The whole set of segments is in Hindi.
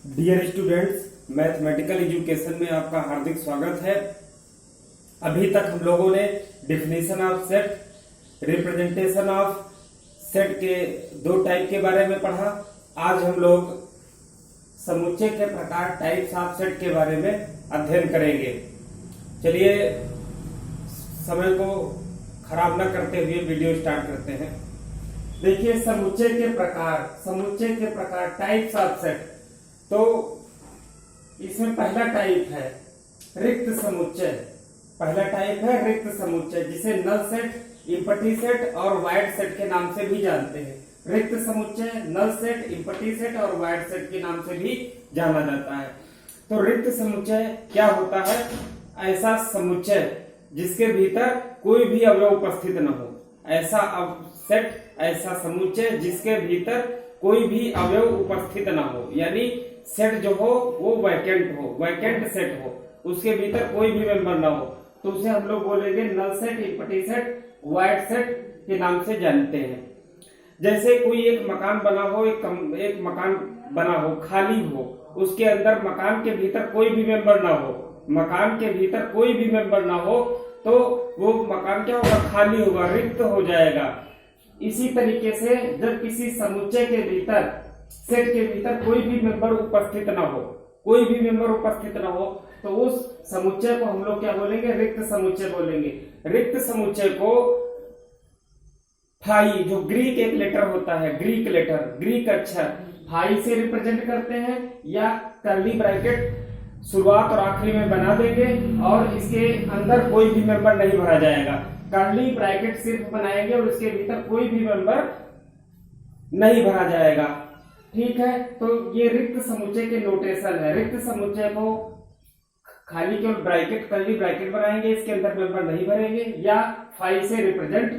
डियर स्टूडेंट्स, मैथमेटिकल एजुकेशन में आपका हार्दिक स्वागत है। अभी तक हम लोगों ने definition of set, representation of set के दो टाइप के बारे में पढ़ा। आज हम लोग समुच्चय के प्रकार, टाइप्स ऑफ सेट के बारे में अध्ययन करेंगे। चलिए समय को खराब न करते हुए वीडियो स्टार्ट करते हैं। देखिए समुच्चय के प्रकार टाइप्स ऑफ सेट। तो इसमें पहला टाइप है रिक्त समुच्चय। पहला टाइप है रिक्त समुच्चय, जिसे नल सेट, इम्पटी सेट और वाइड सेट के नाम से भी जानते हैं। रिक्त समुच्चय नल सेट, इम्पटी सेट और वाइड सेट के नाम से भी जाना जाता है। तो रिक्त समुच्चय क्या होता है? ऐसा समुच्चय जिसके भीतर कोई भी अवयव उपस्थित न हो। ऐसा समुच्चय जिसके भीतर कोई भी अवयव उपस्थित न हो, यानी सेट जो हो वो वैकेंट हो, वैकेंट सेट हो, उसके भीतर कोई भी मेंबर ना हो, तो उसे हम लोग बोलेंगे null set, empty set, void set के नाम से जानते हैं। जैसे कोई एक मकान बना हो, एक मकान बना हो, खाली हो, उसके अंदर मकान के भीतर कोई भी मेंबर ना हो, मकान के भीतर कोई भी मेंबर ना हो, तो वो मकान क्या होगा? खाली होगा, रिक्त हो जाएगा। इसी तरीके से जब किसी समुच्चय के भीतर, सेट के भीतर कोई भी मेंबर उपस्थित ना हो, कोई भी मेंबर उपस्थित ना हो, तो उस समुच्चय को हम लोग क्या बोलेंगे? रिक्त समुच्चय बोलेंगे। रिक्त समुच्चय को फाई, जो ग्रीक एक लेटर होता है, ग्रीक लेटर, ग्रीक अक्षर फाई से रिप्रेजेंट करते हैं, या कर्ली ब्रैकेट शुरुआत और आखिरी में बना देंगे और इसके अंदर कोई भी मेंबर नहीं भरा जाएगा। कर्ली ब्रैकेट सिर्फ बनाएंगे और इसके भीतर कोई भी मेंबर नहीं भरा जाएगा। ठीक है, तो ये रिक्त समुच्चय के नोटेशन है। रिक्त समुच्चय को खाली केवल ब्रैकेट, कर्ली ब्रैकेट बनाएंगे, इसके अंदर मेंबर नहीं भरेंगे या फाई से रिप्रेजेंट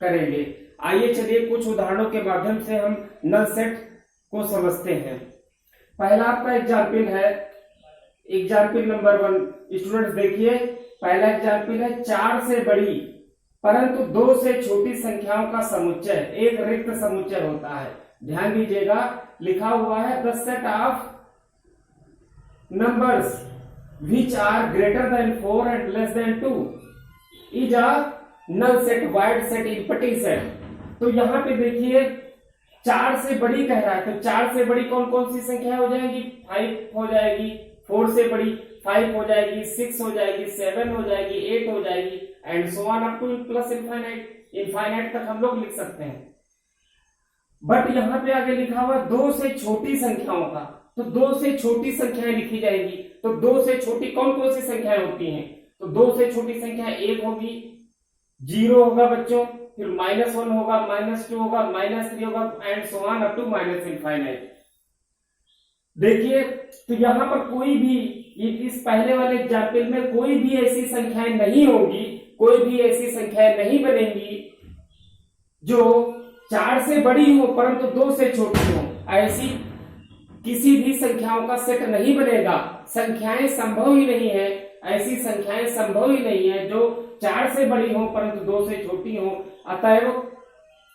करेंगे। आइए चलिए कुछ उदाहरणों के माध्यम से हम नल सेट को समझते हैं। पहला आपका एग्जाम्पल है, एग्जाम्पल नंबर 1। स्टूडेंट्स देखिए, पहला एग्जाम्पल है 4 से बड़ी परंतु 2 से छोटी संख्याओं का समुच्चय एक रिक्त समुच्चय होता है। ध्यान दीजिएगा, लिखा हुआ है the set of numbers which are greater than 4 and less than 2 is a null set, wide set, empty set। तो यहाँ पे देखिए 4 से बड़ी कह रहा है, तो 4 से बड़ी कौन कौन सी संख्या हो जाएगी? 5 हो जाएगी। 4 से बड़ी 5 हो जाएगी, 6 हो जाएगी, 7 हो जाएगी, 8 हो जाएगी, and so on up two plus infinite तक हम लोग लिख सकते हैं। बट यहाँ पे आगे लिखा हुआ 2 से छोटी संख्याओं का, तो 2 से छोटी संख्याएं लिखी जाएगी। तो 2 से छोटी कौन कौन सी संख्याएं होती हैं? तो 2 से छोटी संख्या 1 होगी, 0 होगा बच्चों, फिर -1 होगा, -2 होगा, -3 होगा, and so on up to minus infinite. देखिए, तो यहाँ पर कोई भी, इस पहले वाले एग्जाम्पल में कोई भी ऐसी संख्याएं नहीं होंगी, कोई भी ऐसी संख्याएं नहीं बनेंगी जो 4 से बड़ी हो परंतु 2 से छोटी हो। ऐसी किसी भी संख्याओं का सेट नहीं बनेगा। संख्याएं संभव ही नहीं है, ऐसी संख्याएं संभव ही नहीं है जो 4 से बड़ी हो परंतु 2 से छोटी हो। अतएव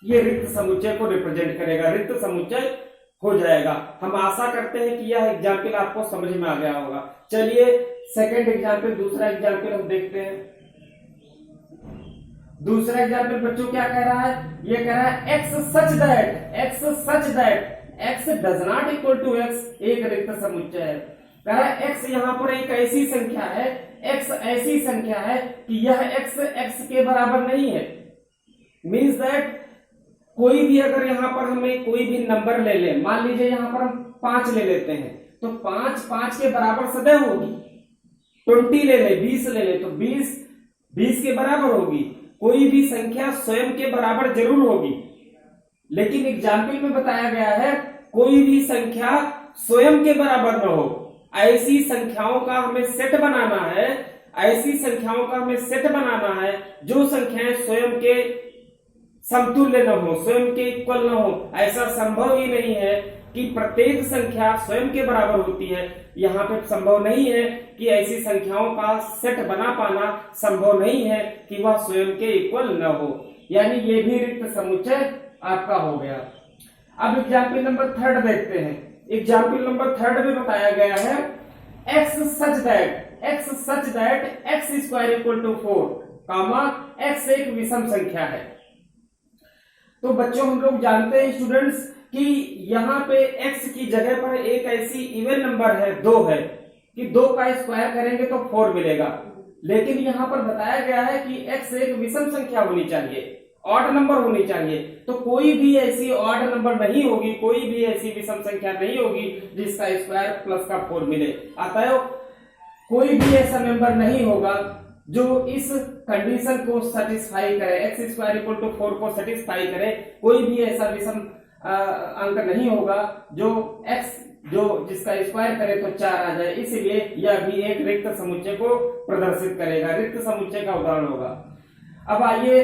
ये रिक्त समुच्चय को रिप्रेजेंट करेगा, रिक्त समुच्चय हो जाएगा। हम आशा करते हैं कि यह एग्जाम्पल आपको समझ में आ गया होगा। चलिए सेकंड एग्जाम्पल, दूसरा एग्जाम्पल हम देखते हैं। दूसरा एग्जाम्पल बच्चों क्या कह रहा है? ये कह रहा है x such that x does not equal to x, एक रिक्त समुच्चय है। कह रहा है x यहाँ पर एक ऐसी संख्या है, x ऐसी संख्या है कि यह x के बराबर नहीं है। मीन्स दैट कोई भी अगर यहाँ पर हमें कोई भी नंबर ले ले, मान लीजिए यहाँ पर हम 5 ले लेते हैं, तो 5 के बराबर सदैव होगी। 20 ले ले, 20 ले ले, तो 20 के बराबर होगी। कोई भी संख्या स्वयं के बराबर जरूर होगी, लेकिन एग्जाम्पल में बताया गया है कोई भी संख्या स्वयं के बराबर न हो। ऐसी संख्याओं का हमें सेट बनाना है, ऐसी संख्याओं का हमें सेट बनाना है जो संख्याएं स्वयं के समतुल्य न हो, स्वयं के इक्वल न हो। ऐसा संभव ही नहीं है कि प्रत्येक संख्या स्वयं के बराबर होती है। यहाँ पे संभव नहीं है कि ऐसी संख्याओं का सेट बना पाना संभव नहीं है कि वह स्वयं के इक्वल न हो, यानी ये भी रिक्त समुच्चय आपका हो गया। अब एग्जाम्पल नंबर 3 देखते हैं। एग्जाम्पल नंबर 3 में बताया गया है x such that x square equal to 4 comma x एक विषम संख्या है। तो बच्चों हम लोग जानते हैं स्टूडेंट्स कि यहाँ पे x की जगह पर एक ऐसी इवन नंबर है 2 है कि 2 का स्क्वायर करेंगे तो 4 मिलेगा, लेकिन यहाँ पर बताया गया है कि x एक विषम संख्या होनी चाहिए, ऑड नंबर होनी चाहिए। तो कोई भी ऐसी ऑड नंबर नहीं होगी, कोई भी ऐसी विषम संख्या नहीं होगी जिसका स्क्वायर प्लस का 4 मिले। अतः कोई भी ऐसा नंबर नहीं होगा जो इस कंडीशन को सेटिस्फाई करे, एक्स स्क्वायर इक्वल टू 4 को सेटिस्फाई करे। कोई भी ऐसा विषम अंक नहीं होगा जो x जो जिसका स्क्वायर करे तो 4 आ जाए, इसलिए यह भी एक रिक्त समुच्चय को प्रदर्शित करेगा, रिक्त समुच्चय का उदाहरण होगा। अब आइए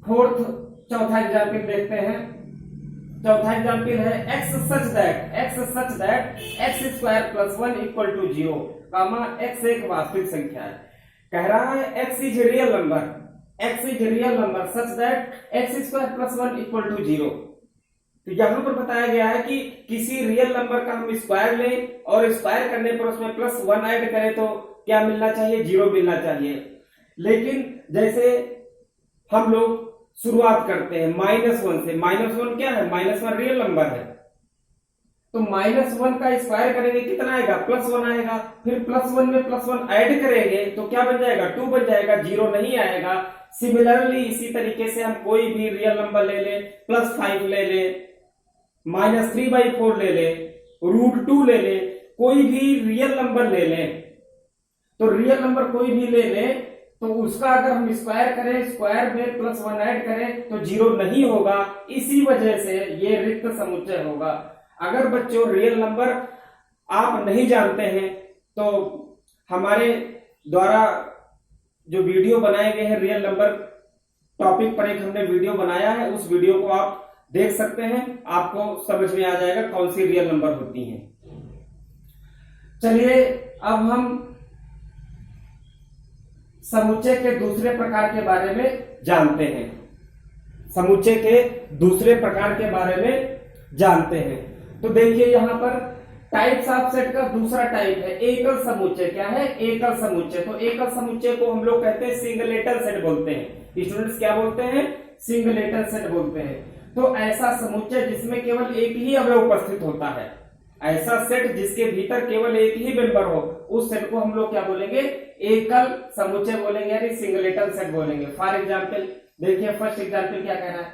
चौथा एग्जाम्पल देखते हैं। चौथा एग्जाम्पल है x such that x square plus 1 equal to 0 comma x एक वास्तविक संख्या है। कह रहा है x is real number such that x square plus 1 equal to 0। तो यहां पर बताया गया है कि किसी रियल नंबर का हम स्क्वायर लें और स्क्वायर करने पर उसमें प्लस 1 ऐड करें तो क्या मिलना चाहिए, 0 मिलना चाहिए। लेकिन जैसे हम लोग शुरुआत करते हैं -1 से, -1 क्या है, -1 रियल नंबर है, तो -1 का स्क्वायर करेंगे कितना आएगा, +1 आएगा। फिर +1 में +1 ऐड करेंगे तो क्या बन जाएगा, 2 बन जाएगा, 0 नहीं आएगा। सिमिलरली इसी तरीके से हम कोई भी रियल नंबर ले लें, +5 ले लें, -3/4 ले लें, √2 ले लें, कोई भी रियल नंबर ले लें, तो रियल नंबर कोई भी ले लें तो उसका अगर हम स्क्वायर करें, स्क्वायर में +1 ऐड करें तो 0 नहीं होगा। इसी वजह से ये रिक्त समुच्चय होगा। अगर बच्चों रियल नंबर आप नहीं जानते हैं तो हमारे द्वारा जो वीडियो बनाए गए हैं रियल नंबर टॉपिक पर एक हमने वीडियो बनाया है, उस वीडियो को आप देख सकते हैं, आपको समझ में आ जाएगा कौन सी रियल नंबर होती हैं। चलिए अब हम समुच्चय के दूसरे प्रकार के बारे में जानते हैं। समुच्चय के दूसरे प्रकार के बारे में जानते हैं। तो देखिए यहाँ पर टाइप्स ऑफ सेट का दूसरा टाइप है एकल समुच्चय। क्या है, एकल समुच्चय। तो एकल समुच्चय को हम लोग कहते हैं सिंगलेटल सेट बोलते हैं। स्टूडेंट्स क्या बोलते हैं, सिंगलेटल सेट बोलते हैं। तो ऐसा समुच्चय जिसमें केवल एक ही अवयव उपस्थित होता है, ऐसा सेट जिसके भीतर केवल एक ही मेंबर हो, उस सेट को हम लोग क्या बोलेंगे, एकल समुच्चय बोलेंगे, यानी सिंगलेटल सेट बोलेंगे। फॉर एग्जाम्पल देखिए फर्स्ट एग्जाम्पल क्या कह रहा है।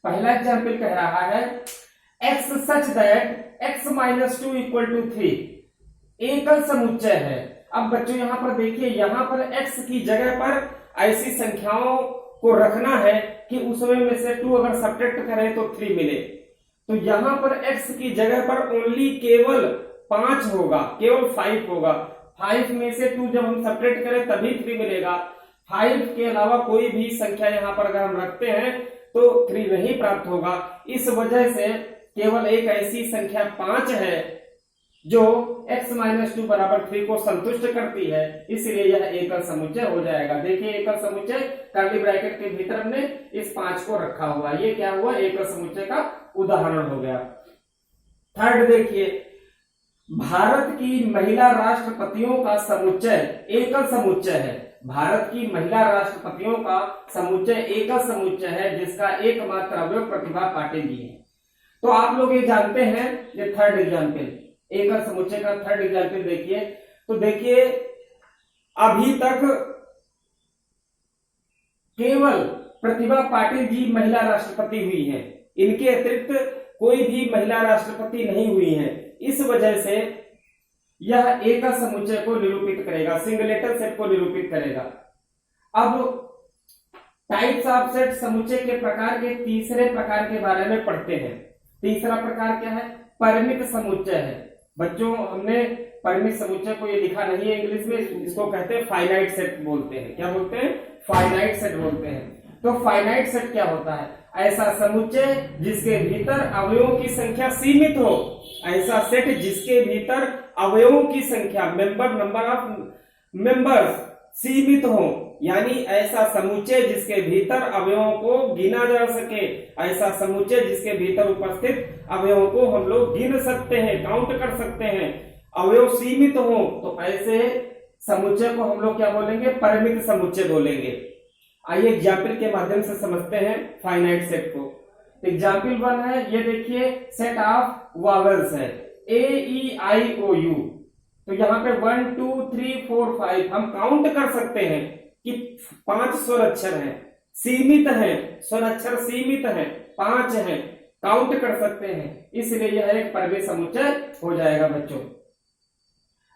पहला एग्जाम्पल कह रहा है x such that x - 2 equal to 3 एकल समुच्चय है। अब बच्चों यहाँ पर देखिए, यहाँ पर x की जगह पर ऐसी संख्याओं को रखना है कि उसमें में से 2 अगर सब्ट्रैक्ट करें तो 3 मिले। तो यहाँ पर x की जगह पर ओनली केवल 5 होगा, केवल 5 होगा। 5 में से 2 जब हम सब्ट्रैक्ट करें तभी 3 मिलेगा। 5 के अलावा कोई भी संख्या यहाँ पर अगर हम रखते हैं तो 3 नहीं प्राप्त होगा। इस वजह से केवल एक ऐसी संख्या 5 है जो x - 2 बराबर 3 को संतुष्ट करती है, इसलिए यह एकल समुच्चय हो जाएगा। देखिए एकल समुच्चय कर्ली ब्रैकेट के भीतर हमने इस 5 को रखा हुआ, ये क्या हुआ, एकल समुच्चय का उदाहरण हो गया। थर्ड देखिए, भारत की महिला राष्ट्रपतियों का समुच्चय एकल समुच्चय है। भारत की महिला राष्ट्रपतियों का समुच्चय एकल समुच्चय है जिसका एकमात्र अवयव प्रतिभा पाटिल जी है। तो आप लोग ये जानते हैं, ये थर्ड एग्जाम्पल एकल समुच्चय का थर्ड एग्जाम्पल देखिए। तो देखिए अभी तक केवल प्रतिभा पाटिल जी महिला राष्ट्रपति हुई हैं, इनके अतिरिक्त कोई भी महिला राष्ट्रपति नहीं हुई है। इस वजह से यह एकल समुच्चय को निरूपित करेगा, सिंगलेटल सेट को निरूपित करेगा। अब टाइप्स ऑफ सेट समुच्चय के प्रकार के तीसरे प्रकार के बारे में पढ़ते हैं। तीसरा प्रकार क्या है, परिमित समुच्चय है। बच्चों हमने परिमित समुच्चय को ये लिखा नहीं है इंग्लिश में, इसको कहते हैं फाइनाइट सेट बोलते हैं। क्या बोलते हैं, फाइनाइट सेट बोलते हैं। तो फाइनाइट सेट क्या होता है, ऐसा समुच्चय जिसके भीतर अवयवों की संख्या सीमित हो, ऐसा सेट जिसके भीतर अवयवों की संख्या नंबर ऑफ मेंबर्स सीमित हो, यानी ऐसा समुच्चय जिसके भीतर अवयवों को गिना जा सके, ऐसा समुच्चय जिसके भीतर उपस्थित अवयवों को हम लोग गिन सकते हैं, काउंट कर सकते हैं। अवयव सीमित हो तो ऐसे समुच्चय को हम लोग क्या बोलेंगे, परिमित समुच्चय बोलेंगे। आइए एग्जाम्पल के माध्यम से समझते हैं फाइनाइट सेट को। एग्जाम्पल 1 है, ये देखिए सेट ऑफ वावेल्स है AEIOU। तो यहाँ पे 1 2 3 4 5 हम काउंट कर सकते हैं कि 5 स्वर अक्षर हैं, सीमित हैं, स्वर अक्षर सीमित हैं, 5 हैं, काउंट कर सकते हैं, इसलिए यह एक परिमित समुच्चय हो जाएगा बच्चों।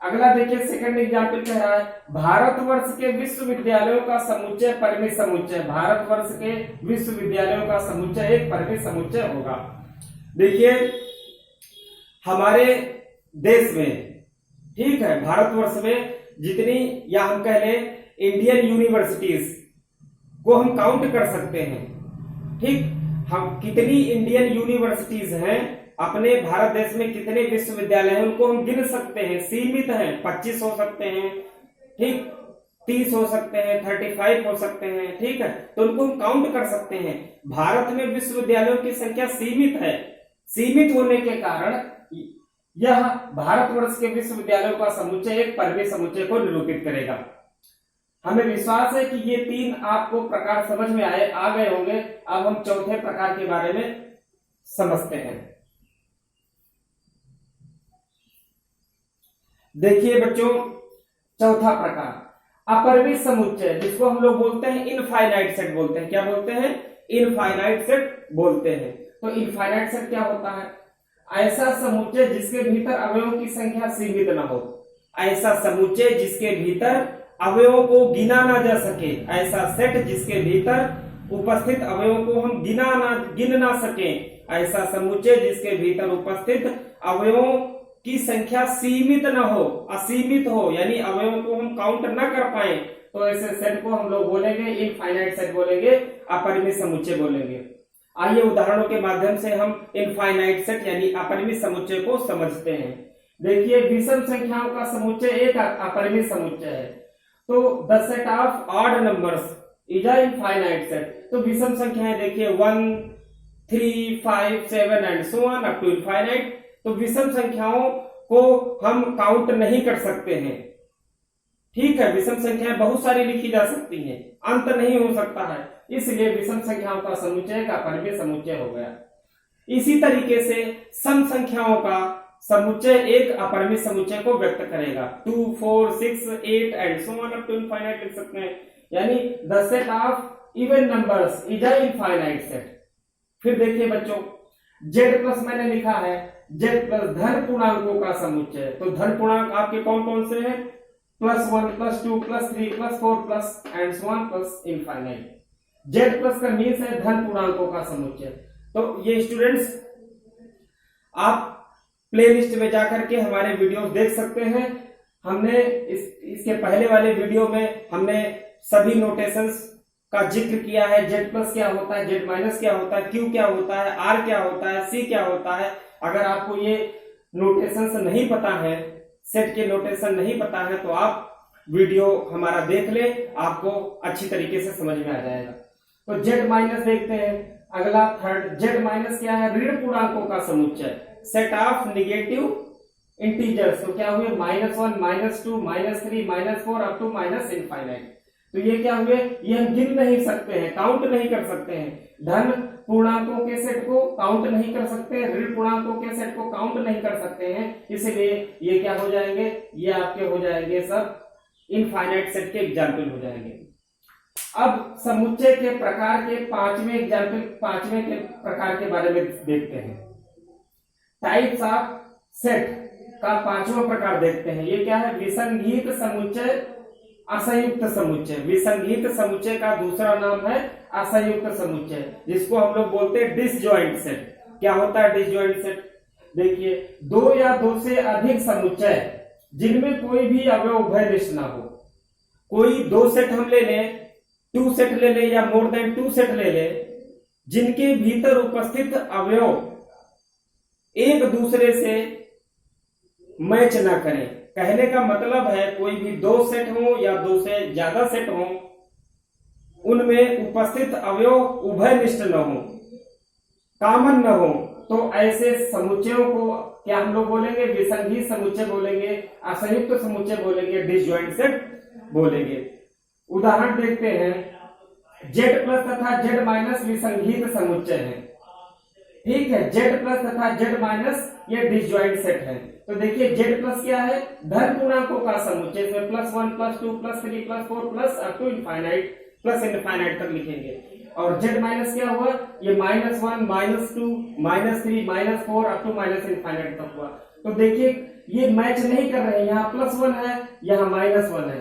अगला देखिए सेकंड एग्जाम्पल कह रहा है भारतवर्ष के विश्वविद्यालयों का समुच्चय परिमित समुच्चय। भारतवर्ष के विश्वविद्यालयों का समुच्चय एक परिमित समुच्चय होगा। देखिए हमारे देश में, ठीक है, भारतवर्ष में जितनी, या हम कह लें इंडियन यूनिवर्सिटीज को हम काउंट कर सकते हैं। ठीक, हम कितनी इंडियन यूनिवर्सिटीज हैं, अपने भारत देश में कितने विश्वविद्यालय हैं, उनको हम गिन सकते हैं, सीमित हैं, 25 हो सकते हैं, ठीक, 30 हो सकते हैं, 35 हो सकते हैं, ठीक है, तो उनको हम काउंट कर सकते हैं। भारत में विश्वविद्यालयों की संख्या सीमित है, सीमित होने के कारण यह भारतवर्ष के विश्वविद्यालयों का समुच्चय एक परिमित समुच्चय को निरूपित करेगा। हमें विश्वास है कि ये 3 आपको प्रकार समझ में आ गए होंगे। अब हम चौथे प्रकार के बारे में समझते हैं। देखिए बच्चों, चौथा प्रकार अपरिमित समुच्चय, जिसको हम लोग बोलते हैं इनफाइनाइट सेट बोलते हैं। क्या बोलते हैं? इनफाइनाइट सेट बोलते हैं। तो इनफाइनाइट सेट क्या होता है? ऐसा समुच्चय जिसके भीतर अवयवों की संख्या सीमित ना हो, ऐसा समुच्चय जिसके भीतर अवयवों को गिना ना जा सके, ऐसा सेट जिसके भीतर उपस्थित अवयवों को हम गिन ना सके, ऐसा समुच्चय जिसके भीतर उपस्थित अवयवों की संख्या सीमित न हो, असीमित हो, यानी अवयवों को हम काउंट न कर पाए, तो ऐसे सेट को हम लोग बोलेंगे इनफाइनाइट सेट बोलेंगे, अपरिमित समुच्चय बोलेंगे। आइए उदाहरणों के माध्यम से हम इनफाइनाइट सेट यानी अपरिमित समुच्चय को समझते हैं। देखिए विषम संख्याओं का समुच्चय एक अपरिमित समुच्चय है। तो the set of odd numbers is a infinite set. तो विषम संख्याएं देखिए 1 3 5 7 and so on up to infinite. तो विषम संख्याओं को हम काउंट नहीं कर सकते हैं, ठीक है। विषम संख्याएं बहुत सारी लिखी जा सकती हैं, अंत नहीं हो सकता है, इसलिए विषम संख्याओं का समुच्चय का अपरिमित समुच्चय हो गया। इसी तरीके से सम संख्याओं का समुच्चय एक अपरिमित समुच्चय को व्यक्त करेगा। 2 4 6 8 and so on up to infinite लिख सकते हैं, यानी the set of even numbers is a infinite set. फिर देखिए बच्चों, z प्लस मैंने लिखा है, z प्लस धन पूर्णांकों का समुच्चय। तो धन पूर्णांक आपके कौन कौन से हैं? +1 +2 +3 +4 plus and so on plus infinite. z plus का मीन्स है धन पूर्णांकों का समुच्चय। तो ये स्टूडेंट्स आप प्लेलिस्ट में जाकर के हमारे वीडियोस देख सकते हैं। हमने इसके पहले वाले वीडियो में हमने सभी नोटेशंस का जिक्र किया है। z प्लस क्या होता है, z माइनस क्या होता है, q क्या होता है, r क्या होता है, c क्या होता है। अगर आपको ये नोटेशंस नहीं पता है, सेट के नोटेशन नहीं पता है, तो आप वीडियो हमारा देख ले, आपको अच्छी तरीके से समझ में आ जाएगा। तो z माइनस देखते हैं। अगला थर्ड, z माइनस क्या है? ऋण पूर्णांकों का समुच्चय, सेट ऑफ नेगेटिव इंटीजर्स। तो क्या हुए? -1 -2 -3 -4 अप टू माइनस इनफाइनाइट। तो ये क्या हुए? ये हम गिन नहीं सकते हैं, काउंट नहीं कर सकते हैं। धन पूर्णांकों के सेट को काउंट नहीं कर सकते हैं, ऋण पूर्णांकों के सेट को काउंट नहीं कर सकते हैं, इसलिए ये क्या हो जाएंगे? ये आपके हो जाएंगे सब इनफाइनाइट सेट के एग्जाम्पल हो जाएंगे। अब समुच्चय के प्रकार के पांचवें के प्रकार के बारे में देखते हैं। टाइप्स ऑफ सेट का पांचवा प्रकार देखते हैं। ये क्या है? विसंगीत समुच्चय, असंयुक्त समुच्चय। विसंगीत समुच्चय का दूसरा नाम है असंयुक्त समुच्चय, जिसको हम लोग बोलते हैं डिसजॉइंट सेट। क्या होता है डिसजॉइंट सेट? देखिए, 2 या 2 से अधिक समुच्चय जिनमें कोई भी अवयव उभयनिष्ठ ना हो। कोई 2 सेट हम ले लें, 2 सेट ले लें या मोर देन 2 सेट ले लें, जिनके भीतर उपस्थित अवयव एक दूसरे से मैच ना करें। कहने का मतलब है कोई भी 2 सेट हो या 2 से ज्यादा सेट हो, उनमें उपस्थित अवयव उभयनिष्ठ न हो, कॉमन न हो, तो ऐसे समुच्चयों को क्या हम लोग बोलेंगे? विसंगत समुच्चय बोलेंगे, असंयुक्त समुच्चय बोलेंगे, डिसजॉइंट सेट बोलेंगे। उदाहरण देखते हैं, Z प्लस तथा Z माइनस विसंगत समुच्चय है, ठीक है। Z प्लस तथा Z माइनस ये डिसजॉइंट सेट है। तो देखिए Z प्लस क्या है? धन पूर्णांकों का समुच्चय, इसमें +1 +2 +3 +4 plus up to infinite, plus infinite तक लिखेंगे। और Z माइनस क्या हुआ? ये -1 -2 -3 -4 अप टू माइनस इनफाइनाइट तक हुआ। तो देखिए ये मैच नहीं कर रहे हैं, यहाँ +1 है, यहाँ -1 है।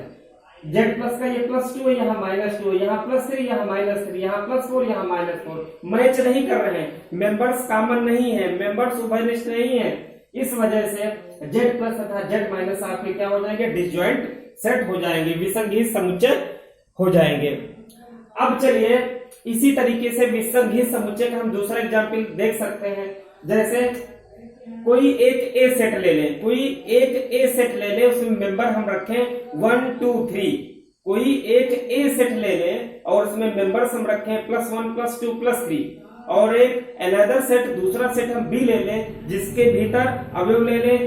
Z प्लस का ये +2 है, यहाँ -2 है, यहाँ +3, यहाँ -3, यहाँ +4, यहाँ -4, मैच नहीं कर रहे हैं, मेंबर्स कॉमन नहीं है, मेंबर्स उभयनिष्ठ नहीं है। इस वजह से Z प्लस तथा Z माइनस आपके क्या हो जाएंगे? डिसजॉइंट सेट हो जाएंगे, विसंगत समुच्चय हो जाएंगे। अब चलिए इसी तरीके से विसंगत समुच्चय का हम दूसरा एग्जाम्पल देख सकते हैं। जैसे कोई एक ए सेट ले लें, कोई एक ए सेट ले लें, उसमें मेंबर हम रखें 1 2 3। कोई एक ए सेट ले लें और उसमें मेंबर्स हम रखें +1 +2 +3, और एक अनदर सेट, दूसरा सेट हम बी ले लें जिसके भीतर अवयव ले लें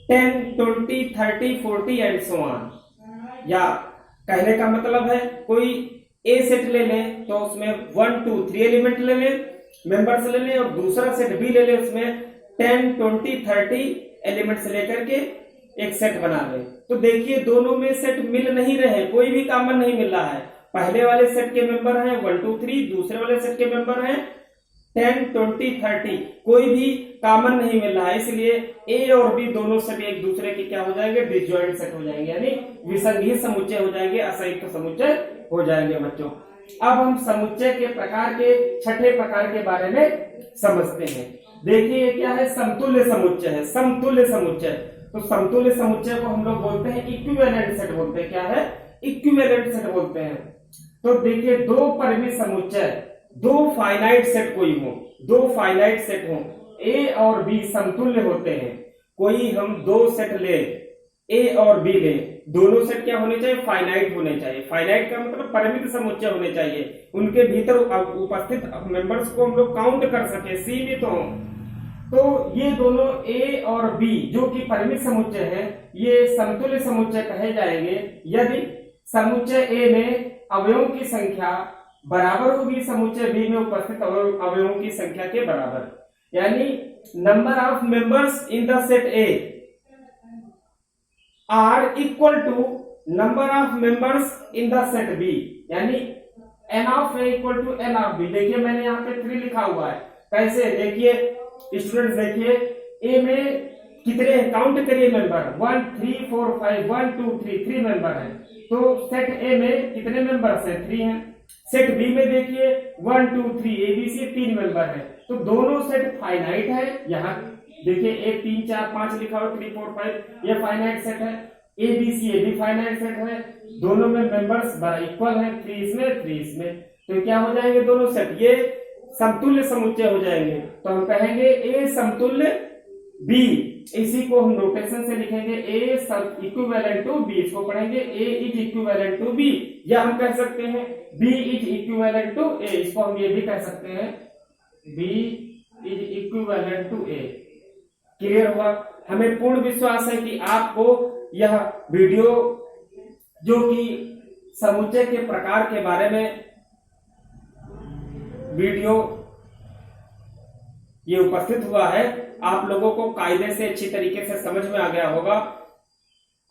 10 20 30 40 एंड सो ऑन। या कहने का मतलब है कोई ए सेट ले लें तो उसमें 1 2 3 एलिमेंट ले लें, मेंबर्स ले लें, और दूसरा सेट बी ले लें, उसमें 10 20 30 एलिमेंट्स लेकर के एक सेट बना लें। तो देखिए दोनों में सेट मिल नहीं रहे, कोई भी कॉमन नहीं मिल रहा है। पहले वाले सेट के मेंबर हैं 1 2 3, दूसरे वाले सेट के मेंबर हैं 10 20 30, कोई भी कॉमन नहीं मिल रहा है, इसलिए ए और बी दोनों सेट एक दूसरे के क्या हो जाएंगे? डिसजॉइंट सेट हो जाएंगे, यानी विसंगत समुच्चय हो जाएंगे, असंयुक्त समुच्चय हो जाएंगे बच्चों। अब हम समुच्चय के प्रकार के छठे प्रकार के बारे में समझते हैं। देखिए ये क्या है? समतुल्य समुच्चय है, समतुल्य समुच्चय। तो समतुल्य समुच्चय को हम लोग बोलते हैं इक्विवेलेंट सेट बोलते हैं। क्या है? इक्विवेलेंट सेट बोलते हैं। तो देखिए दो परिमित समुच्चय, दो फाइनाइट सेट कोई हो, दो फाइनाइट सेट हो, ए और बी समतुल्य होते हैं। कोई हम दो सेट ले, ए और बी ले, दोनों सेट क्या होने चाहिए? फाइनाइट होने चाहिए। फाइनाइट का मतलब परिमित समुच्चय होने चाहिए, उनके भीतर उपस्थित मेंबर्स को हम लोग काउंट कर सके, सीमित हो। तो ये दोनों ए और बी जो कि परिमित समुच्चय है, ये समतुल्य समुच्चय कहे जाएंगे यदि समुच्चय ए में अवयवों की संख्या बराबर होगी समुच्चय बी में उपस्थित अवयवों की संख्या के बराबर। यानी number of members in the set A are equal to number of members in the set B, यानी n of A equal to n of B. देखिए मैंने यहाँ पे 3 लिखा हुआ है। कैसे? देखिए स्टूडेंट्स, देखिए ए में कितने काउंट करिए मेंबर, 1 3 4 5 1 2 3 3 मेंबर है। तो सेट ए में कितने मेंबर्स है? 3 हैं। सेट बी में देखिए 1 2 3 एबीसी 3 मेंबर है। तो दोनों सेट फाइनाइट है। यहाँ देखिए 1 3 4 5 लिखा हुआ, 3 4 5 ये फाइनाइट सेट है। एबीसी ये भी फाइनाइट सेट है, दोनों में मेंबर्स इक्वल है, 3 इसमें 3 इसमें। तो क्या हो जाएंगे दोनों सेट? ये समतुल्य समुच्चय हो जाएंगे। तो हम कहेंगे ए समतुल्य बी, इसी को हम नोटेशन से लिखेंगे ए इक्विवेलेंट टू बी। इसको पढ़ेंगे A is equivalent to B, या हम कह सकते हैं B is equivalent to A. इसको हम ये भी कह सकते हैं B is equivalent to A. Clear हुआ? हमें पूर्ण विश्वास है कि आपको यह वीडियो जो कि समुच्चय के प्रकार के बारे में वीडियो ये उपस्थित हुआ है, आप लोगों को कायदे से अच्छी तरीके से समझ में आ गया होगा।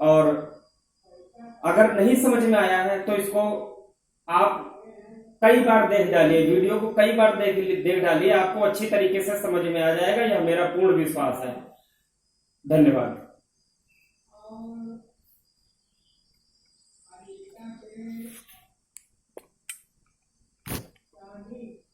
और अगर नहीं समझ में आया है तो इसको आप कई बार देख डालिए, वीडियो को कई बार देख डालिए, आपको अच्छी तरीके से समझ में आ जाएगा, यह मेरा पूर्ण विश्वास है। धन्यवाद।